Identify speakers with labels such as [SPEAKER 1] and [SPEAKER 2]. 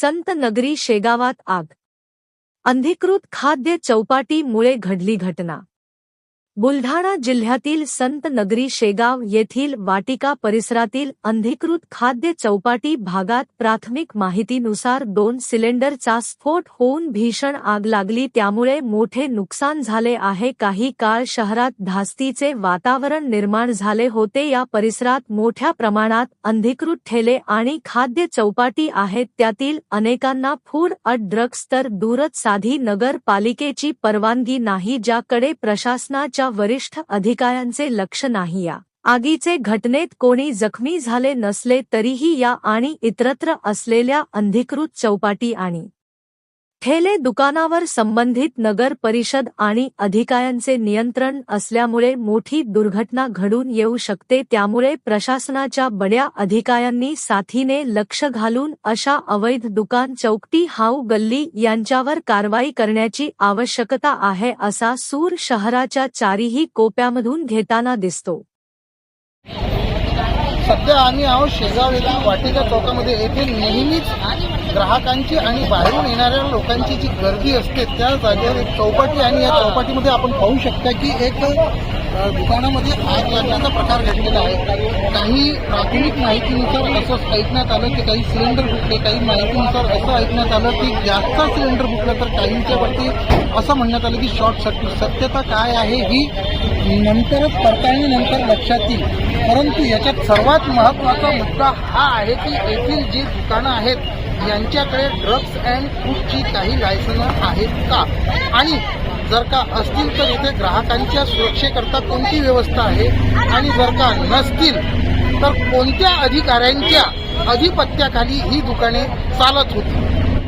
[SPEAKER 1] संत नगरी शेगावात आग. अनधिकृत खाद्य चौपाटीमुळे घडली घटना. बुलढाणा जिल्ह्यातील संत नगरी शेगाव येथील वाटिका परिसरातील अनधिकृत खाद्य चौपाटी भागात प्राथमिक माहितीनुसार 2 सिलेंडरचा स्फोट होऊन भीषण आग लागली, त्यामुळे मोठे नुकसान झाले आहे. काही काळ शहरात धास्तीचे वातावरण निर्माण झाले होते. या परिसरात मोठ्या प्रमाणात अनधिकृत ठेले आणि खाद्य चौपाटी आहेत, त्यातील अनेकांना फूड अँड ड्रग्स तर दूरच साधी नगरपालिकेची परवानगी नाही, ज्याकडे प्रशासनाच्या वरिष्ठ अधिकाऱ्यांचे लक्ष नाही. या आगीचे घटनेत कोणी जखमी झाले नसले तरीही या आणि इतरत्र असलेल्या अनधिकृत चौपाटी आणि ठेले दुकानावर संबंधित नगर परिषद आणि अधिकाऱ्यांचे नियंत्रण असल्यामुळे मोठी दुर्घटना घडून येऊ शकते. त्यामुळे प्रशासनाच्या बड्या अधिकाऱ्यांनी साथीने लक्ष घालून अशा अवैध दुकान, चौकटी, हाऊ गल्ली यांच्यावर कारवाई करण्याची आवश्यकता आहे, असा सूर शहराच्या चारीही कोप्यामधून घेताना दिसतो.
[SPEAKER 2] सध्या आम्ही आहोत शेगाव येथील वाटिका चौकामध्ये. येथे नेहमीच ग्राहकांची आणि बाहेरून येणाऱ्या लोकांची जी गर्दी असते त्या जागेवर एक चौपाटी, आणि या चौपाटीमध्ये आपण पाहू शकता की एक दुकानामध्ये आग लागण्याचा प्रकार घडलेला आहे. काही प्राथमिक माहितीनुसार असं ऐकण्यात आलं की काही सिलेंडर फुटले, काही माहितीनुसार असं ऐकण्यात आलं की गॅसचा सिलेंडर फुटला, तर काहींच्या वरती असं म्हणण्यात आलं की शॉर्ट सर्किट. सत्यता काय आहे ही नंतरच पडताळणीनंतर लक्षात येईल. परंतु याच्यात सर्वात महत्त्वाचा मुद्दा हा आहे की येथील जी दुकानं आहेत यांच्याकडे ड्रग्स अँड फूडची काही लायसन्स आहेत का, आणि जर का असतील तर येथे ग्राहकांच्या सुरक्षेकरता कोणती व्यवस्था आहे, आणि जर का नसतील तर कोणत्या अधिकाऱ्यांच्या अधिपत्याखाली ही दुकाने चालत होती.